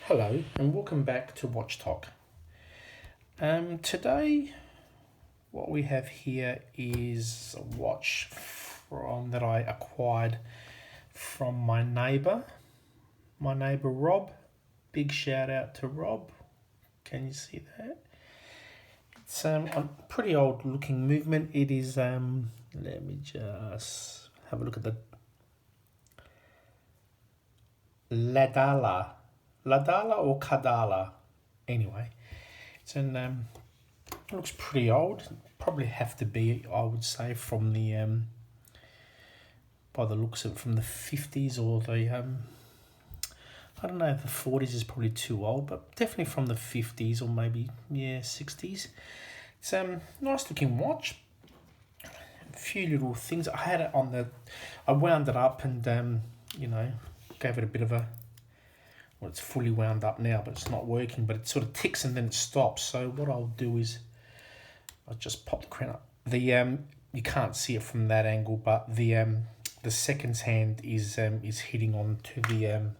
Hello and welcome back to Watch Talk. Today, what we have here is a watch that I acquired from my neighbour Rob. Big shout out to Rob. Can you see that? It's a pretty old looking movement. It is. Let me just have a look at the Ladala or Cadola. Anyway, it's an it looks pretty old. Probably have to be, I would say, from the by the looks of it, from the 50s or the I don't know if the 40s is probably too old, but definitely from the 50s or maybe 60s. It's nice looking watch. A few little things. I had it on I wound it up and gave it a bit of a. Well, it's fully wound up now, but it's not working. But it sort of ticks and then it stops. So what I'll do is I'll just pop the crown up. You can't see it from that angle, but the seconds hand is hitting onto the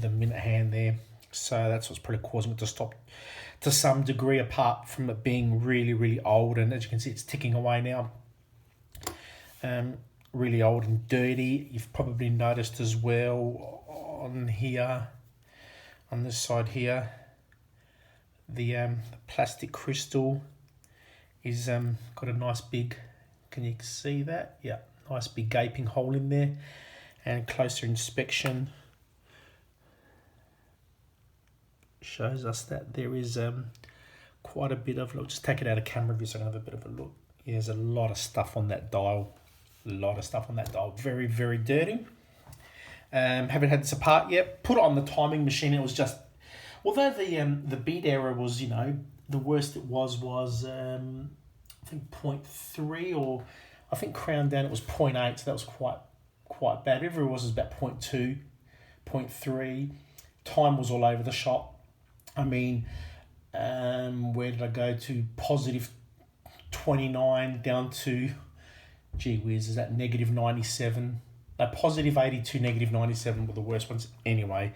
minute hand there. So that's what's probably causing it to stop to some degree, apart from it being really, really old. And as you can see, it's ticking away now. Really old and dirty. You've probably noticed as well on here, on this side here, the plastic crystal is got a nice big, can you see that? Yeah, nice big gaping hole in there. And closer inspection shows us that there is quite a bit of, look, just take it out of camera view so I can have a bit of a look. Yeah, there's a lot of stuff on that dial. Very, very dirty. Haven't had this apart yet. Put it on the timing machine. It was just, although the beat error was, the worst it was I think 0.3, or I think crown down it was 0.8, so that was quite bad. Everywhere was about 0.2, 0.3. Time was all over the shop. I mean, where did I go to? Positive 29 down to, gee whiz, is that negative 97? No, positive 82, negative 97 were the worst ones anyway.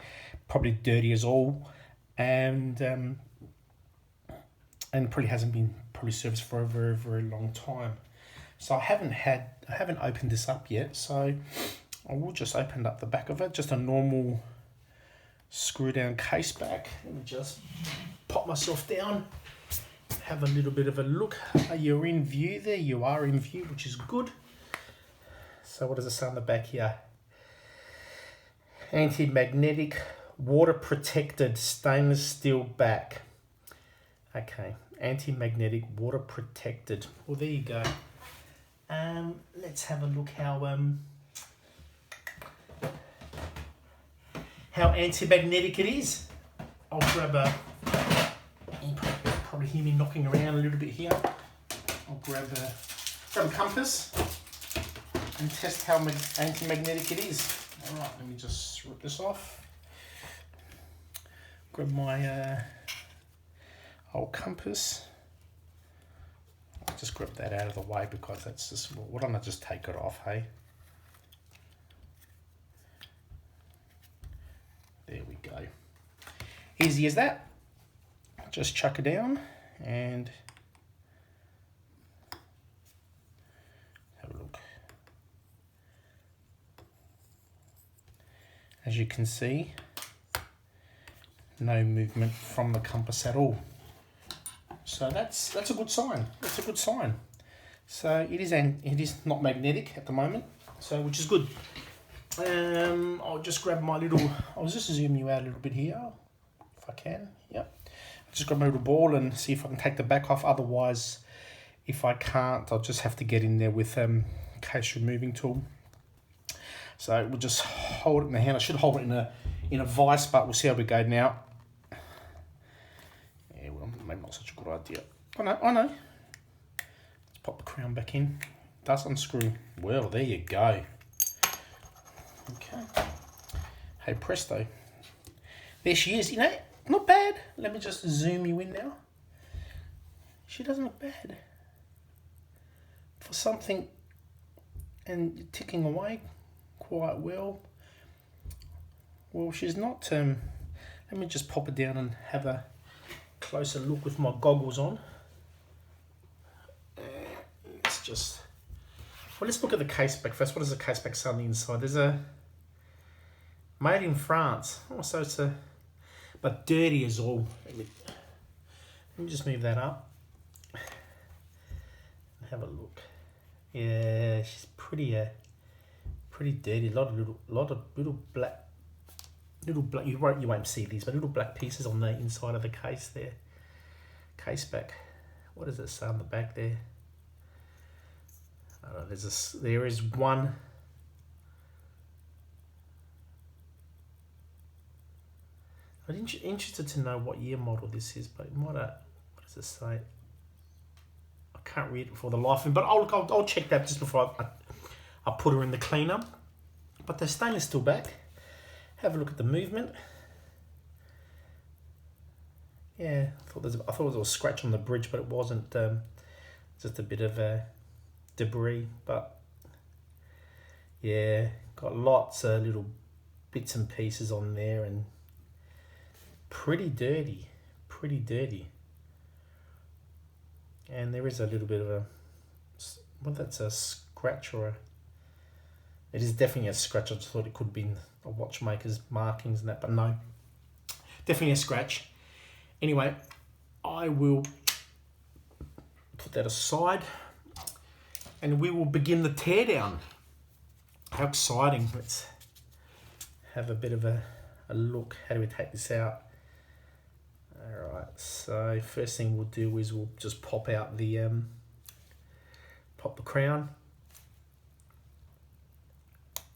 Probably dirty as all. And probably hasn't been serviced for a very, very long time. So I haven't opened this up yet. So I will just open up the back of it. Just a normal screw down case back. Let me just pop myself down. Have a little bit of a look. You're in view there. You are in view, which is good. So what does it say on the back here? Anti-magnetic, water-protected stainless steel back. Okay, anti-magnetic, water-protected. Well, there you go. Let's have a look how anti-magnetic it is. I'll grab you probably hear me knocking around a little bit here. I'll grab a compass and test how anti-magnetic it is. All right, let me just rip this off. Grab my old compass. I'll just grab that out of the way because that's just, why don't I just take it off, hey? There we go. Easy as that. Just chuck it down and have a look. As you can see, no movement from the compass at all. So that's a good sign. That's a good sign. So it is not magnetic at the moment, so which is good. I'll just grab my little. I'll just zoom you out a little bit here, if I can. Yep. I'll just grab my little ball and see if I can take the back off. Otherwise, if I can't, I'll just have to get in there with case removing tool. So we'll just hold it in the hand. I should hold it in a vice, but we'll see how we go now. Yeah, well, maybe not such a good idea. I know. Let's pop the crown back in. Does unscrew. Well, there you go. Okay. Hey presto. There she is. Not bad. Let me just zoom you in now. She doesn't look bad. For something, and ticking away quite well. Well, she's not, let me just pop it down and have a closer look with my goggles on. Let's just, well, let's look at the case back first. What does the case back say on the inside? There's a made in France. Oh, so it's a, but dirty as all. Let me just move that up. Have a look. Yeah, she's pretty dirty. A lot of little black. You won't see these, but little black pieces on the inside of the case there. Case back. What does it say on the back there? I don't know, there is one. I'm interested to know what year model this is, but it might have, what does it say? I can't read it for the life of me, but I'll check that just before I put her in the cleaner. But the stainless steel back. Have a look at the movement. Yeah, I thought there was a scratch on the bridge, but it wasn't. Just a bit of debris, but yeah, got lots of little bits and pieces on there, and pretty dirty. And there is a little bit of a, well, that's a scratch or a, it is definitely a scratch. I just thought it could be a watchmaker's markings and that, but no, definitely a scratch. Anyway, I will put that aside and we will begin the teardown. How exciting. Let's have a bit of a look. How do we take this out? Alright, so first thing we'll do is we'll just pop out the crown,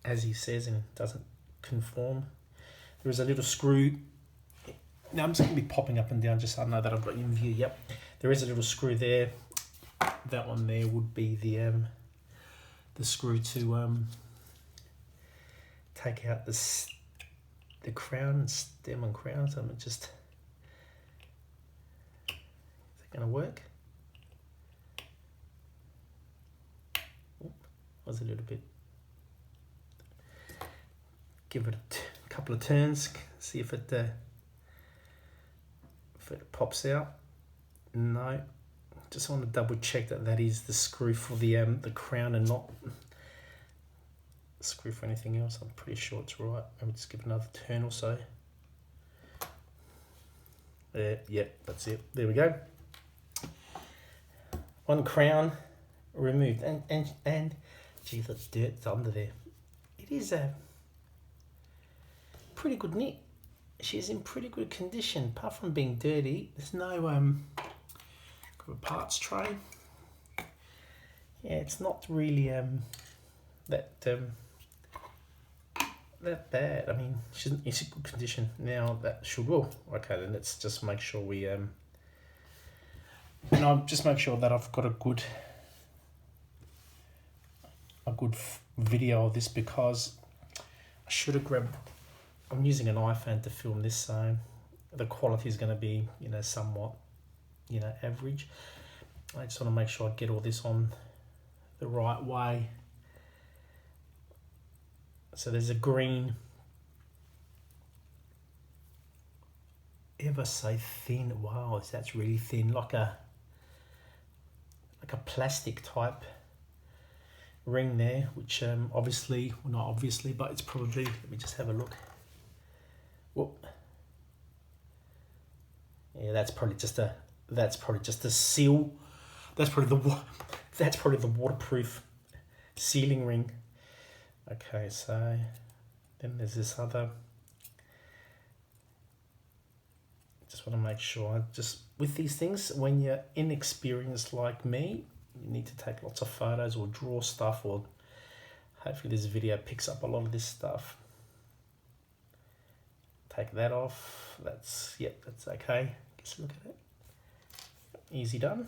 as he says, and it doesn't conform. There is a little screw. Now I'm just going to be popping up and down just so I know that I've got you in view. Yep, there is a little screw there. That one there would be the screw to take out the crown, stem and crown. So I'm just, is that going to work? Oop, was a little bit. Give it a couple of turns, see if it pops out. No, just want to double check that is the screw for the crown and not the screw for anything else. I'm pretty sure it's right. Maybe just give it another turn or so. Yeah, that's it. There we go. One crown removed, and gee, the dirt's under there. It is a pretty good knit. She's in pretty good condition, apart from being dirty. There's no got a parts tray. Yeah, it's not really that bad. I mean, she's in good condition now. That should, well, okay, then let's just make sure we and I'll just make sure that I've got a good video of this, because I should have grabbed, I'm using an iPhone to film this, so the quality is going to be, somewhat, average. I just want to make sure I get all this on the right way. So there's a green, ever so thin. Wow, that's really thin, like a plastic type ring there, which obviously, well, not obviously, but it's probably, let me just have a look. Whoop. Yeah, that's probably just a seal. That's probably the waterproof sealing ring. Okay, so then there's this other. Just want to make sure, just with these things, when you're inexperienced like me, you need to take lots of photos or draw stuff, or hopefully this video picks up a lot of this stuff. Take that off. That's okay. Just look at it. Easy done.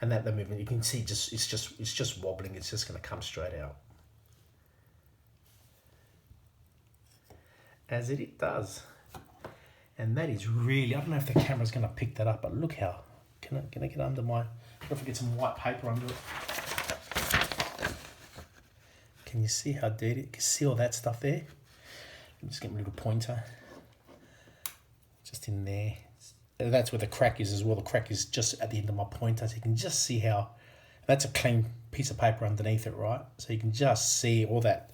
And the movement, you can see, it's just wobbling. It's just going to come straight out, as it does. And that is really, I don't know if the camera's going to pick that up, but look how, can I get under my, if I get some white paper under it. Can you see how dirty, you can see all that stuff there? Just get my little pointer. Just in there. And that's where the crack is as well. The crack is just at the end of my pointer. So you can just see how... That's a clean piece of paper underneath it, right? So you can just see all that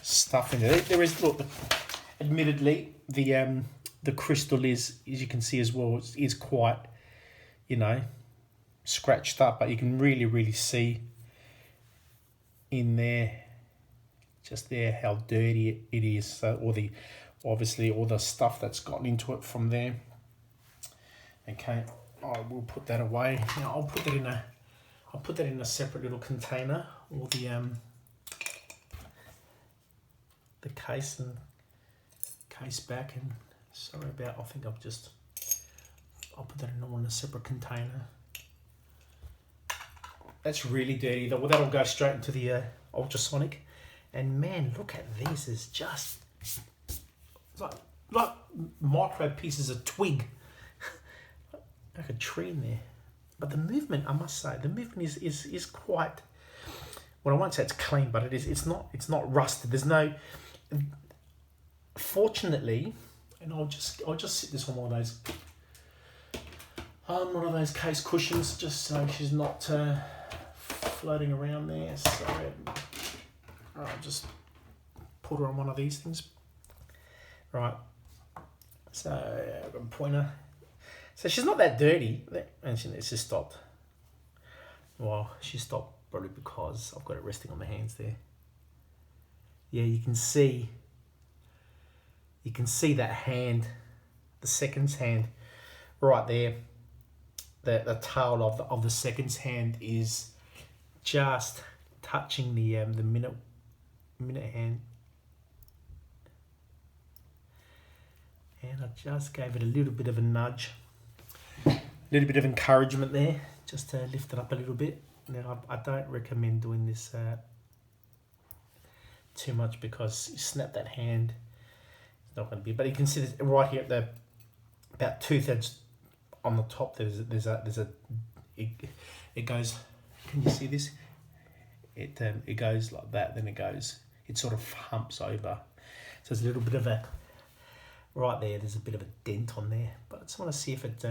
stuff in there. There is, look, admittedly, the crystal is, as you can see as well, is quite, you know, scratched up. But you can really see in there, just there, how dirty it is. So obviously all the stuff that's gotten into it from there. Okay, I will put that away. Now I'll put that in a separate little container. All the case and case back, and sorry about. I'll put that in a separate container. That's really dirty. That'll go straight into the ultrasonic. And man, look at this. It's just like micro pieces of twig. Like a tree in there. But the movement, I must say, the movement is quite, well, I won't say it's clean, but it's not rusted. There's no, fortunately, and I'll just sit this on one of those case cushions, just so she's not floating around there. So I'll just put her on one of these things. Right. So I've got a pointer. So she's not that dirty, and she's stopped. Well, she stopped probably because I've got it resting on my hands there. Yeah, you can see that hand, the seconds hand, right there. The tail of the seconds hand is just touching the minute hand. And I just gave it a little bit of a nudge. A little bit of encouragement there, just to lift it up a little bit. Now, I don't recommend doing this too much, because you snap that hand, it's not going to be. But you can see this right here at the about 2/3 on the top. It goes. Can you see this? It goes like that. Then it sort of humps over. So there's a little bit of a right there. There's a bit of a dent on there. But I just want to see if it.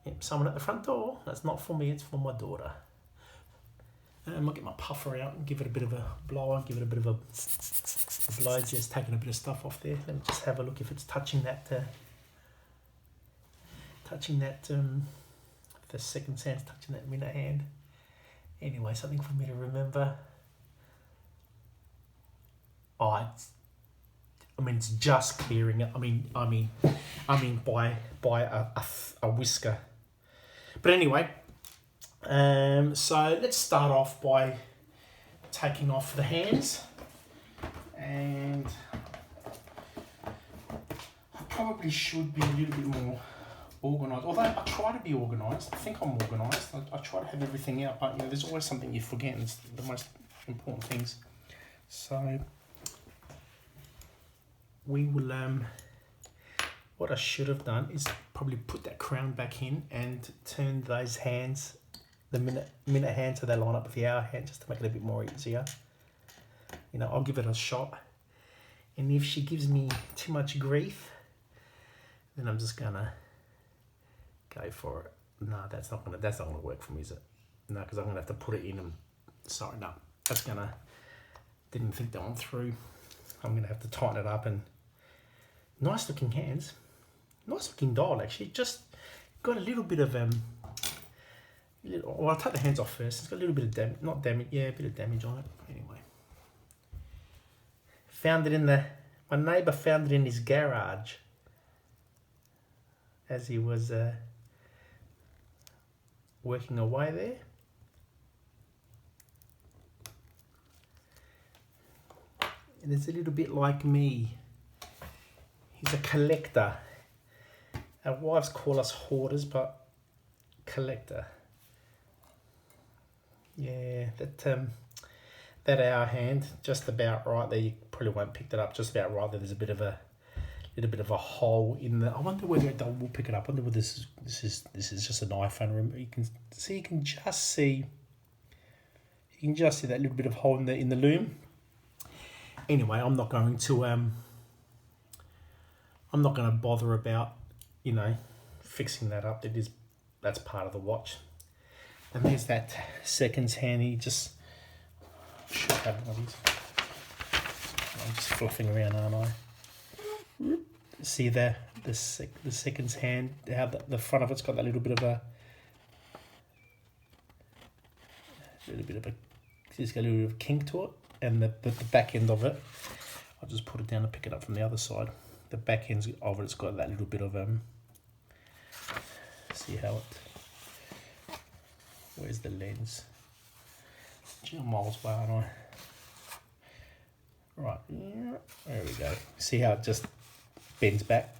Yep, someone at the front door. That's not for me, it's for my daughter. I'll get my puffer out and give it a bit of a blower, give it a bit of a blow, just taking a bit of stuff off there. Let me just have a look if it's touching that, the second hand's touching that minute hand. Anyway, something for me to remember. Oh, it's just clearing it. I mean by a whisker. But anyway, so let's start off by taking off the hands, and I probably should be a little bit more organised. Although I try to be organised, I think I'm organised. I try to have everything out, but there's always something you forget, and it's the most important things. So we will what I should have done is probably put that crown back in and turn those hands, the minute hand, so they line up with the hour hand, just to make it a bit more easier. I'll give it a shot, and if she gives me too much grief, then I'm just gonna go for it. No, that's not gonna work for me, is it? No, because I'm gonna have to put it in and sorry, no, didn't think that one through. I'm gonna have to tighten it up. And nice looking hands, nice looking dial actually. Just got a little bit of well, I'll take the hands off first. It's got a little bit of damage, not damage, yeah, a bit of damage on it. Anyway, found it my neighbour found it in his garage as he was working away there. And it's a little bit like me. He's a collector. Our wives call us hoarders, but collector. Yeah, that hour hand, just about right there. You probably won't pick that up. Just about right there. There's a bit of a hole in the. I wonder whether it will pick it up. I wonder whether this is just an iPhone remote. You can just see that little bit of hole in the loom. Anyway, I'm not going to bother about, you know, fixing that up. That's part of the watch. And there's that seconds hand. He just should have one of these. I'm just fluffing around, aren't I? See the seconds hand, how the front of it's got that little bit of a just got a little bit of kink to it, and the back end of it, I'll just put it down and pick it up from the other side. The back end of it's got that little bit of see how it, where's the lens? Gee, I'm miles away, aren't I? Right, there we go. See how it just bends back?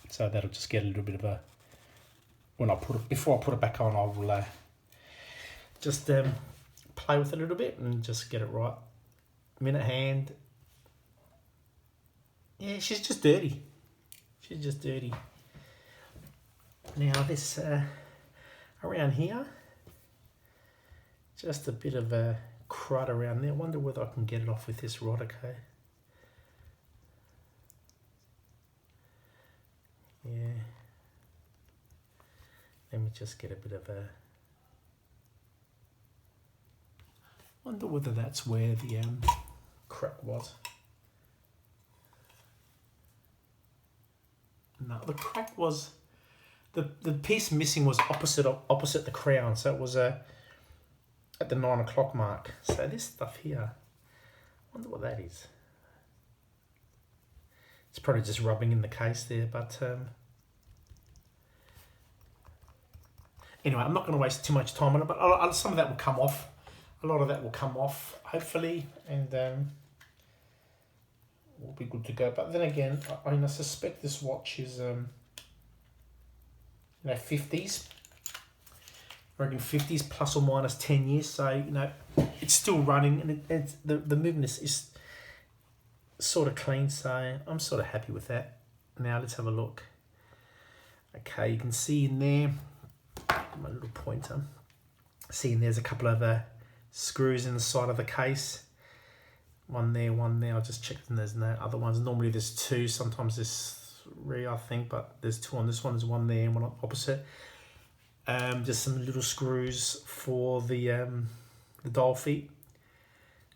So that'll just get a little bit of a, when I put it, before I put it back on, I will just play with it a little bit and just get it right. Minute hand. Yeah, she's just dirty. She's just dirty. Now this, around here, just a bit of a crud around there. I wonder whether I can get it off with this rod, okay? Yeah. Let me just get a bit of a... wonder whether that's where the crack was. No, the crack was... The piece missing was opposite the crown, so it was at the 9 o'clock mark. So this stuff here, I wonder what that is. It's probably just rubbing in the case there, but anyway, I'm not going to waste too much time on it, but some of that will come off. A lot of that will come off, hopefully, and we'll be good to go. But then again, I suspect this watch is, 50s. I reckon 50s plus or minus 10 years. So, it's still running, and it's the movement is sort of clean. So I'm sort of happy with that. Now let's have a look. Okay, you can see in there, my little pointer. See in there's a couple of screws in the side of the case. One there. I'll just check and there's no other ones. Normally there's two. Sometimes there's three, I think, but there's two on this one. There's one there and one opposite. Just some little screws for the dial feet.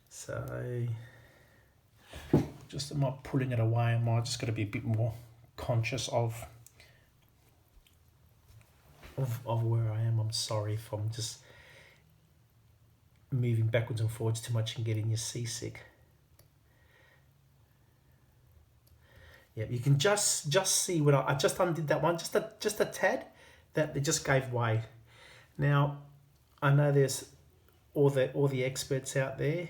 So just am I pulling it away? Am I just got to be a bit more conscious of where I am? I'm sorry if I'm just moving backwards and forwards too much and getting you seasick. Yeah, you can just see when I just undid that one, just a tad, that it just gave way. Now, I know there's all the experts out there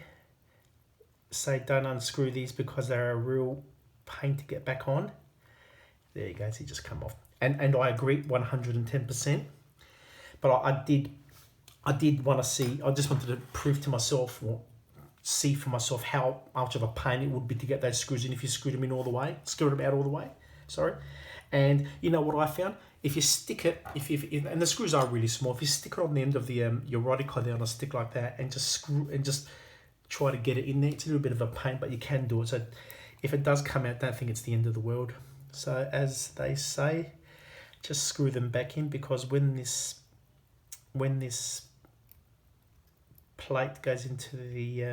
say don't unscrew these because they're a real pain to get back on. There you go, see, just come off. And I agree 110%. But I did want to see, I just wanted to prove to myself, or see for myself, how much of a pain it would be to get those screws in if you screwed them in all the way, screwed them out all the way, sorry. And you know what I found? If you stick it, and the screws are really small, if you stick it on the end of the your roddy collar on a stick like that and just screw and just try to get it in there, it's a little bit of a pain, but you can do it. So if it does come out, don't think it's the end of the world. So as they say, just screw them back in, because when this plate goes into the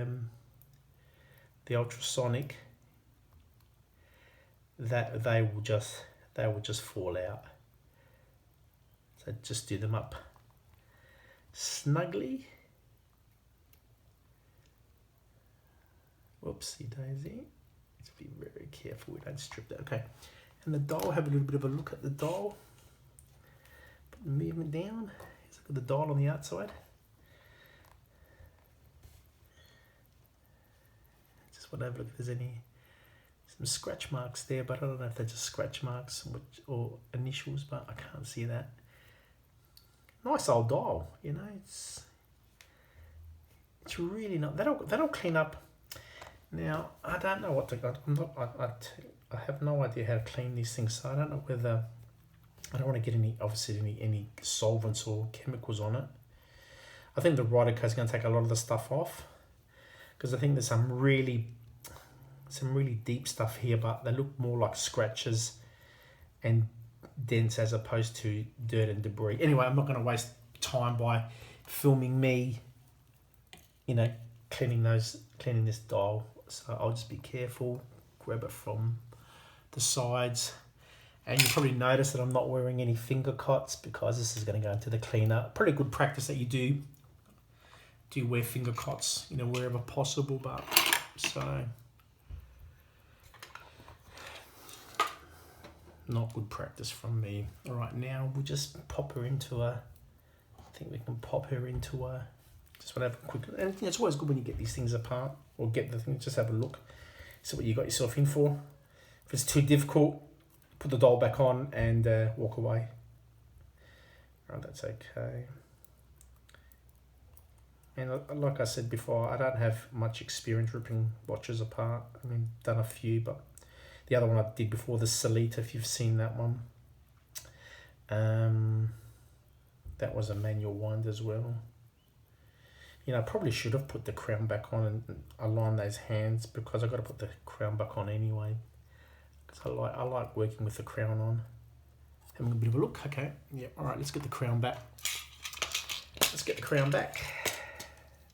ultrasonic, that they will just fall out. So just do them up snugly. Whoopsie daisy. Let's be very careful we don't strip that. Okay. And the dial, have a little bit of a look at the dial. Put the movement down. Let's look at the dial on the outside. Just want to have a look if there's some scratch marks there, but I don't know if they're just scratch marks or initials, but I can't see that. Nice old dial, it's really not, that'll clean up. Now, I don't know what to, I have no idea how to clean these things, so I don't know whether, I don't want to get any solvents or chemicals on it. I think the rider code is going to take a lot of the stuff off, because I think there's some really some really deep stuff here, but they look more like scratches and dents as opposed to dirt and debris. Anyway, I'm not going to waste time by filming me, you know, cleaning this dial. So I'll just be careful, grab it from the sides. And you probably notice that I'm not wearing any finger cots because this is going to go into the cleaner. Pretty good practice that you do wear finger cots, you know, wherever possible, but so not good practice from me. All right, now we'll just pop her into a, I think we can pop her into a, just want to have a quick, and it's always good when you get these things apart or get the thing, just have a look, see what you got yourself in for. If it's too difficult, put the dial back on and walk away. Right, that's okay. And like I said before, I don't have much experience ripping watches apart. I mean, done a few, but the other one I did before, the Salita, if you've seen that one. That was a manual wind as well. You know, I probably should have put the crown back on and align those hands because I've got to put the crown back on anyway. Because I like working with the crown on. Having a bit of a look. Okay, yeah, all right, let's get the crown back. Let's get the crown back.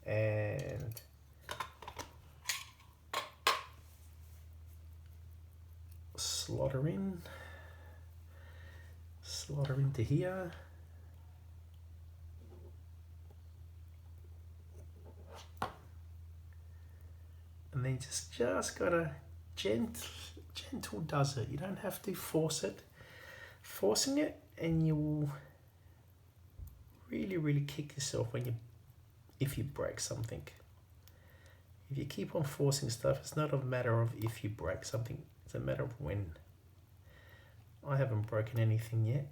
And slot her into here. And then just gotta gentle does it. You don't have to force it. Forcing it and you will really kick yourself if you break something. If you keep on forcing stuff, it's not a matter of if you break something, it's a matter of when. I haven't broken anything yet.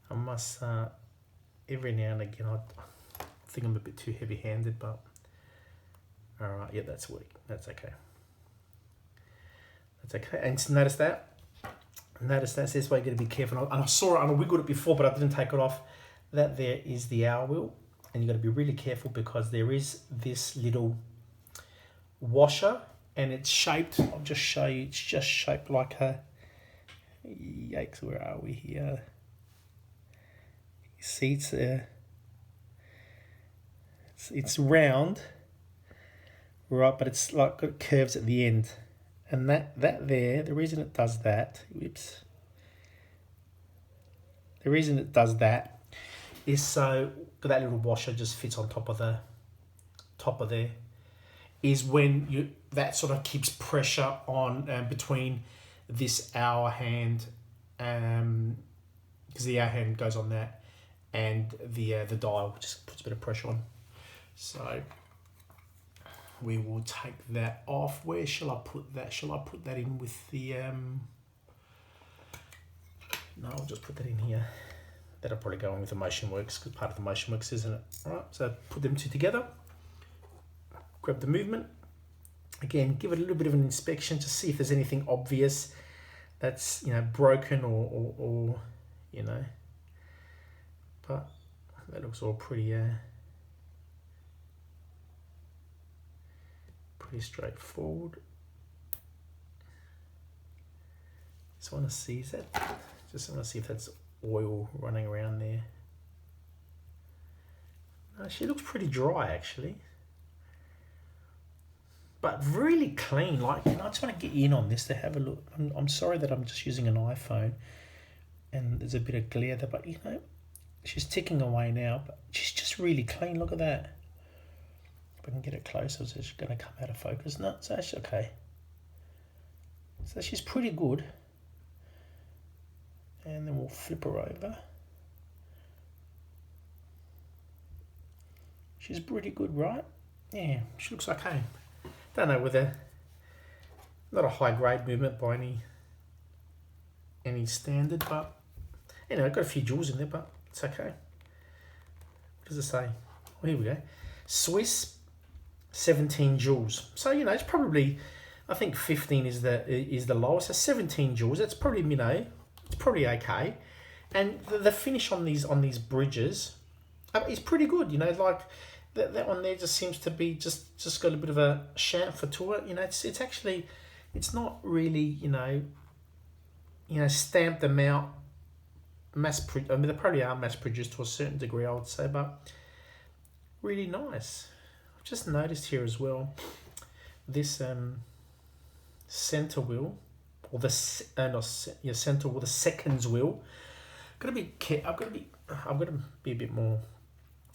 I must, every now and again, I think I'm a bit too heavy-handed, but alright, yeah, that's weak. That's okay. That's okay. And notice that. Notice that's this way, you got to be careful. And I saw it and I wiggled it before, but I didn't take it off. That there is the hour wheel. And you got to be really careful because there is this little washer and it's shaped, I'll just show you, it's just shaped like a, yikes, where are we here? You see it's round, right, but it's like got curves at the end. And that there, the reason it does that, whoops, the reason it does that is so that little washer just fits on top of there, is when that sort of keeps pressure on between this hour hand, because the hour hand goes on that, and the dial just puts a bit of pressure on. So we will take that off. Where shall I put that? Shall I put that in with the no, I'll just put that in here. That'll probably go in with the motion works because part of the motion works, isn't it? All right, so put them two together. Grab the movement. Again, give it a little bit of an inspection to see if there's anything obvious that's, you know, broken or you know. But that looks all pretty pretty straightforward. Just want to see if that's oil running around there. No, she looks pretty dry actually, but really clean. Like, I just want to get you in on this to have a look. I'm sorry that I'm just using an iPhone and there's a bit of glare there, but you know, she's ticking away now, but she's just really clean. Look at that. If I can get it closer, so she's going to come out of focus. No, so that's okay. So she's pretty good. And then we'll flip her over. She's pretty good, right? Yeah, she looks okay. Don't know whether, not a high grade movement by any standard, but you know, I've got a few jewels in there, but it's okay. What does it say? Well, here we go. Swiss 17 joules. So, you know, it's probably, I think 15 is the lowest. So 17 joules. That's probably, you know, it's probably okay. And the finish on these bridges is pretty good. You know, like that one there just seems to be just got a bit of a chamfer to it. You know, it's actually, it's not really, stamped them out, I mean, they probably are mass produced to a certain degree, I would say, but really nice. I've just noticed here as well, this center wheel, or the center wheel, the seconds wheel. I've got to be a bit more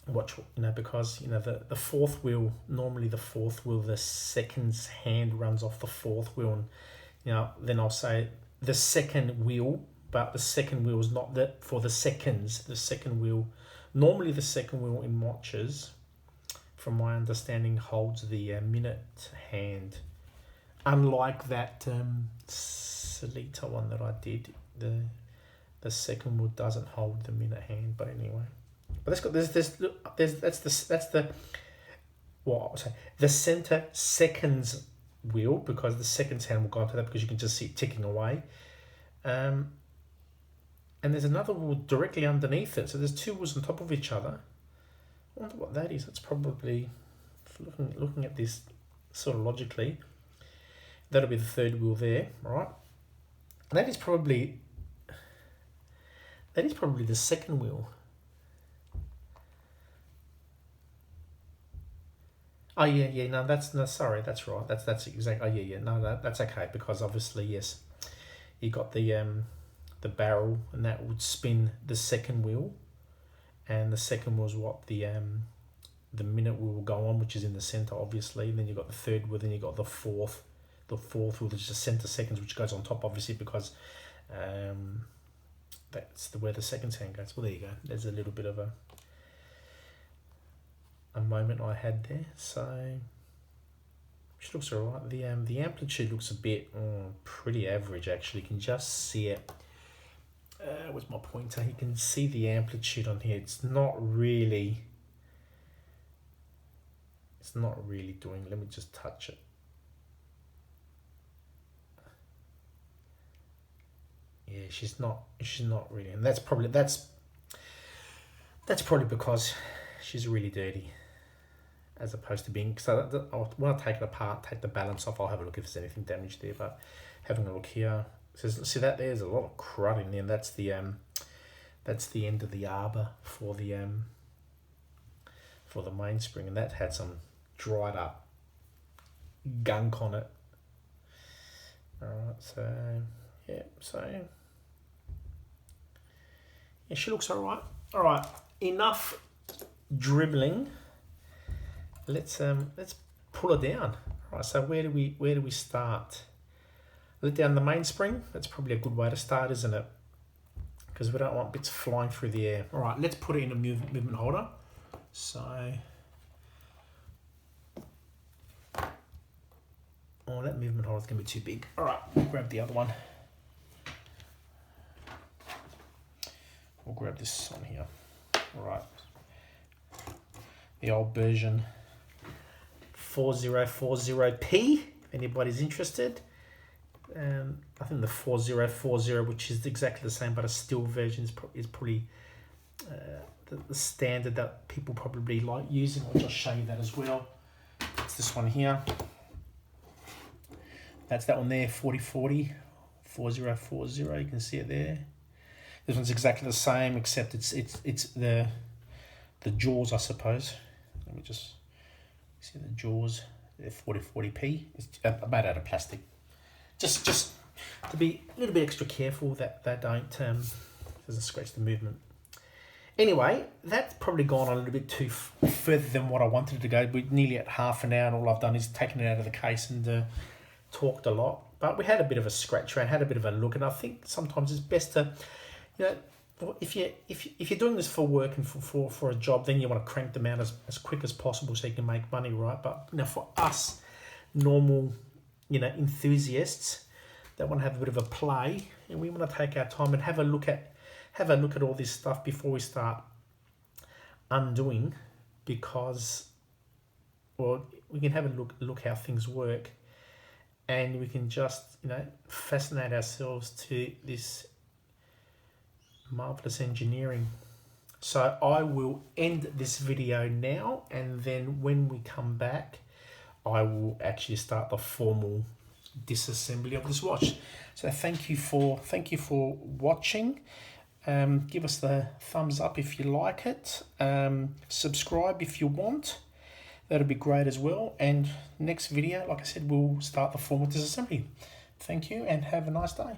watchful, because the fourth wheel, normally the fourth wheel, the seconds hand runs off the fourth wheel, and then I'll say the second wheel, but the second wheel is not for the seconds. The second wheel, normally the second wheel in watches, from my understanding, holds the minute hand. Unlike that Solita one that I did, the second wheel doesn't hold the minute hand. But anyway, but that's the center seconds wheel, because the seconds hand will go into that, because you can just see it ticking away. And there's another wheel directly underneath it. So there's two wheels on top of each other. I wonder what that is. That's probably, looking at this sort of logically, that'll be the third wheel there, right? And that is probably the second wheel. Oh yeah. No, that's right. That's exactly. Oh yeah. No, that's okay, because obviously, yes, you got the barrel, and that would spin the second wheel, and the second wheel is what the minute wheel will go on, which is in the center, obviously. And then you got the third wheel, then you got the fourth wheel, which is the center seconds, which goes on top, obviously, because that's where the seconds hand goes. Well, there you go. There's a little bit of a moment I had there. So which looks alright. The amplitude looks a bit pretty average, actually. You can just see it. Where's my pointer? You can see the amplitude on here. It's not really doing. Let me just touch it. Yeah, she's not really, and that's probably because she's really dirty, as opposed to being. So when I take it apart, take the balance off, I'll have a look if there's anything damaged there. But having a look here, see that there's a lot of crud in there. And that's the end of the arbor for the mainspring, and that had some dried up gunk on it. Alright, so yeah, she looks alright. Alright, enough dribbling. Let's pull her down. Alright, so where do we start? Let down the mainspring. That's probably a good way to start, isn't it? Because we don't want bits flying through the air. Alright, let's put it in a movement holder. So that movement holder is going to be too big. Alright, we'll grab the other one. We'll grab this one here. Alright. The old version 4040P, if anybody's interested. I think the 4040, which is exactly the same but a still version, is probably the standard that people probably like using. I'll just show you that as well. It's this one here. That's that one there, 4040, 4040. You can see it there. This one's exactly the same, except it's the jaws, I suppose. Let me just see the jaws. They're 4040P. It's made out of plastic. Just to be a little bit extra careful that they don't doesn't scratch the movement. Anyway, that's probably gone a little bit too further than what I wanted it to go. We're nearly at half an hour, and all I've done is taken it out of the case and talked a lot. But we had a bit of a scratch around, had a bit of a look, and I think sometimes it's best to, if you're doing this for work and for a job, then you want to crank them out as quick as possible so you can make money, right? But for us normal, enthusiasts that want to have a bit of a play, and we want to take our time and have a look at all this stuff before we start undoing, because we can have a look how things work, and we can just fascinate ourselves to this marvelous engineering. So I will end this video now, and then when we come back, I will actually start the formal disassembly of this watch. So thank you for watching. Give us the thumbs up if you like it. Subscribe if you want. That'll be great as well. And next video, like I said, we'll start the formal disassembly. Thank you and have a nice day.